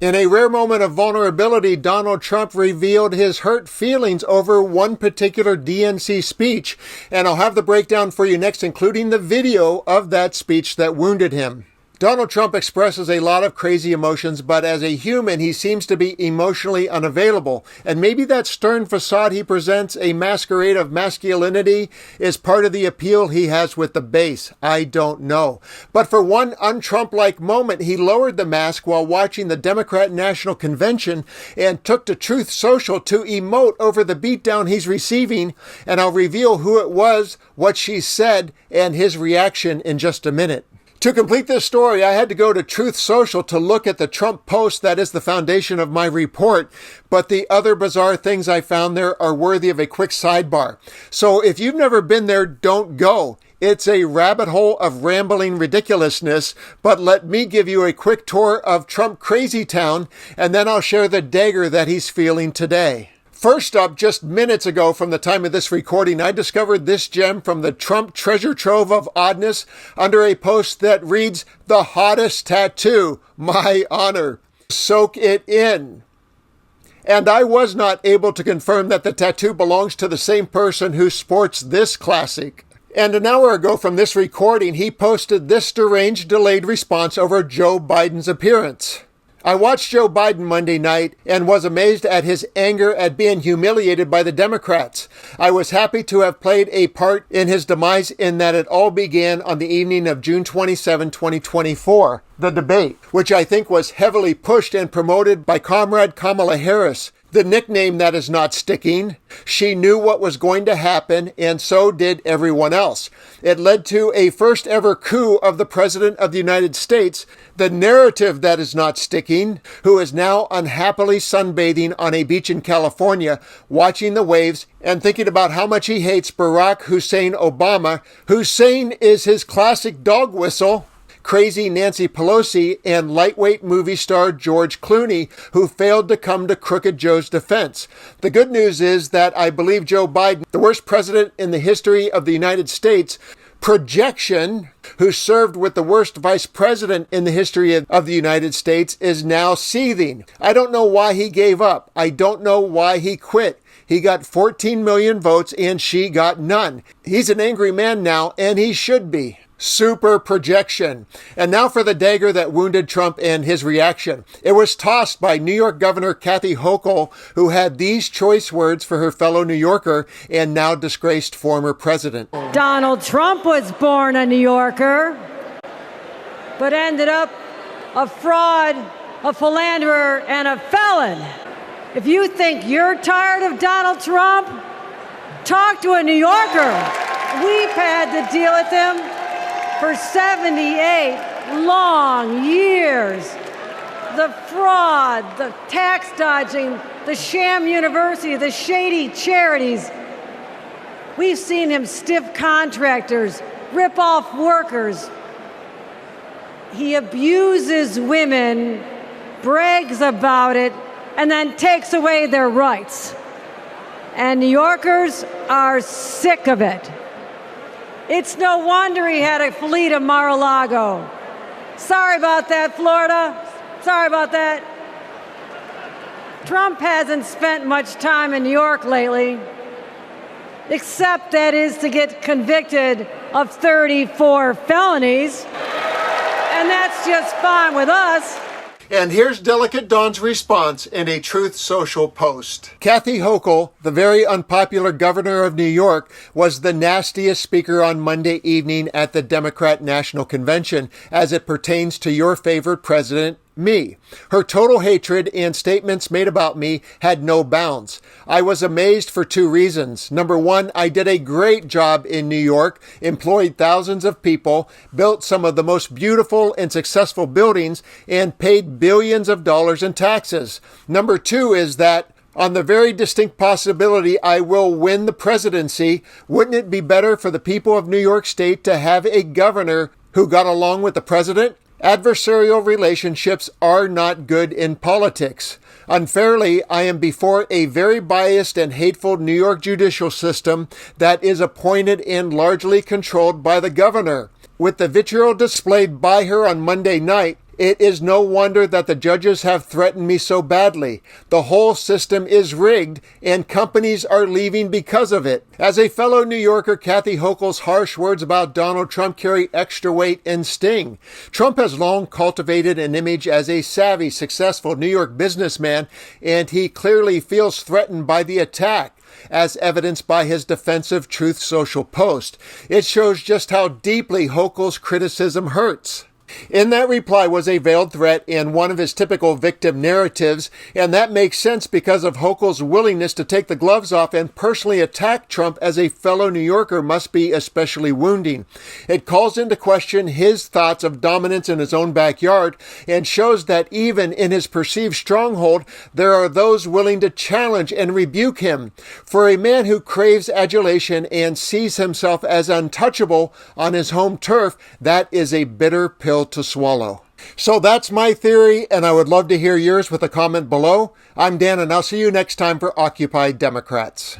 In a rare moment of vulnerability, Donald Trump revealed his hurt feelings over one particular DNC speech, and I'll have the breakdown for you next, including the video of that speech that wounded him. Donald Trump expresses a lot of crazy emotions, but as a human, he seems to be emotionally unavailable. And maybe that stern facade he presents, a masquerade of masculinity, is part of the appeal he has with the base. I don't know. But for one un-Trump-like moment, he lowered the mask while watching the Democrat National Convention and took to Truth Social to emote over the beatdown he's receiving. And I'll reveal who it was, what she said, and his reaction in just a minute. To complete this story, I had to go to Truth Social to look at the Trump post that is the foundation of my report, but the other bizarre things I found there are worthy of a quick sidebar. So if you've never been there, don't go. It's a rabbit hole of rambling ridiculousness, but let me give you a quick tour of Trump Crazy Town, and then I'll share the dagger that he's feeling today. First up, just minutes ago from the time of this recording, I discovered this gem from the Trump treasure trove of oddness under a post that reads, "The hottest tattoo, my honor." Soak it in. And I was not able to confirm that the tattoo belongs to the same person who sports this classic. And an hour ago from this recording, he posted this deranged delayed response over Joe Biden's appearance. I watched Joe Biden Monday night and was amazed at his anger at being humiliated by the Democrats. I was happy to have played a part in his demise in that it all began on the evening of June 27, 2024, the debate, which I think was heavily pushed and promoted by Comrade Kamala Harris. The nickname that is not sticking. She knew what was going to happen, and so did everyone else. It led to a first ever coup of the President of the United States. The narrative that is not sticking, who is now unhappily sunbathing on a beach in California, watching the waves and thinking about how much he hates Barack Hussein Obama. Hussein is his classic dog whistle. Crazy Nancy Pelosi, and lightweight movie star George Clooney, who failed to come to Crooked Joe's defense. The good news is that I believe Joe Biden, the worst president in the history of the United States, projection, who served with the worst vice president in the history of the United States, is now seething. I don't know why he gave up. I don't know why he quit. He got 14 million votes and she got none. He's an angry man now, and he should be. Super projection. And now for the dagger that wounded Trump and his reaction. It was tossed by New York Governor Kathy Hochul, who had these choice words for her fellow New Yorker and now disgraced former president. Donald Trump was born a New Yorker, but ended up a fraud, a philanderer, and a felon. If you think you're tired of Donald Trump, talk to a New Yorker. We've had to deal with him for 78 long years. The fraud, the tax dodging, the sham university, the shady charities. We've seen him stiff contractors, rip off workers. He abuses women, brags about it, and then takes away their rights. And New Yorkers are sick of it. It's no wonder he had to flee to Mar-a-Lago. Sorry about that, Florida. Sorry about that. Trump hasn't spent much time in New York lately, except that is to get convicted of 34 felonies. And that's just fine with us. And here's Delicate Dawn's response in a Truth Social post. Kathy Hochul, the very unpopular governor of New York, was the nastiest speaker on Monday evening at the Democrat National Convention as it pertains to your favorite president, me. Her total hatred and statements made about me had no bounds. I was amazed for two reasons. Number one, I did a great job in New York, employed thousands of people, built some of the most beautiful and successful buildings, and paid billions of dollars in taxes. Number two is that on the very distinct possibility I will win the presidency, wouldn't it be better for the people of New York State to have a governor who got along with the president? Adversarial relationships are not good in politics. Unfairly, I am before a very biased and hateful New York judicial system that is appointed and largely controlled by the governor. With the vitriol displayed by her on Monday night, It is no wonder that the judges have threatened me so badly. The whole system is rigged, and companies are leaving because of it. As a fellow New Yorker, Kathy Hochul's harsh words about Donald Trump carry extra weight and sting. Trump has long cultivated an image as a savvy, successful New York businessman, and he clearly feels threatened by the attack, as evidenced by his defensive Truth Social post. It shows just how deeply Hochul's criticism hurts. In that reply was a veiled threat and one of his typical victim narratives, and that makes sense because of Hochul's willingness to take the gloves off and personally attack Trump as a fellow New Yorker must be especially wounding. It calls into question his thoughts of dominance in his own backyard and shows that even in his perceived stronghold, there are those willing to challenge and rebuke him. For a man who craves adulation and sees himself as untouchable on his home turf, that is a bitter pill to swallow. So that's my theory, and I would love to hear yours with a comment below. I'm Dan, and I'll see you next time for Occupy Democrats.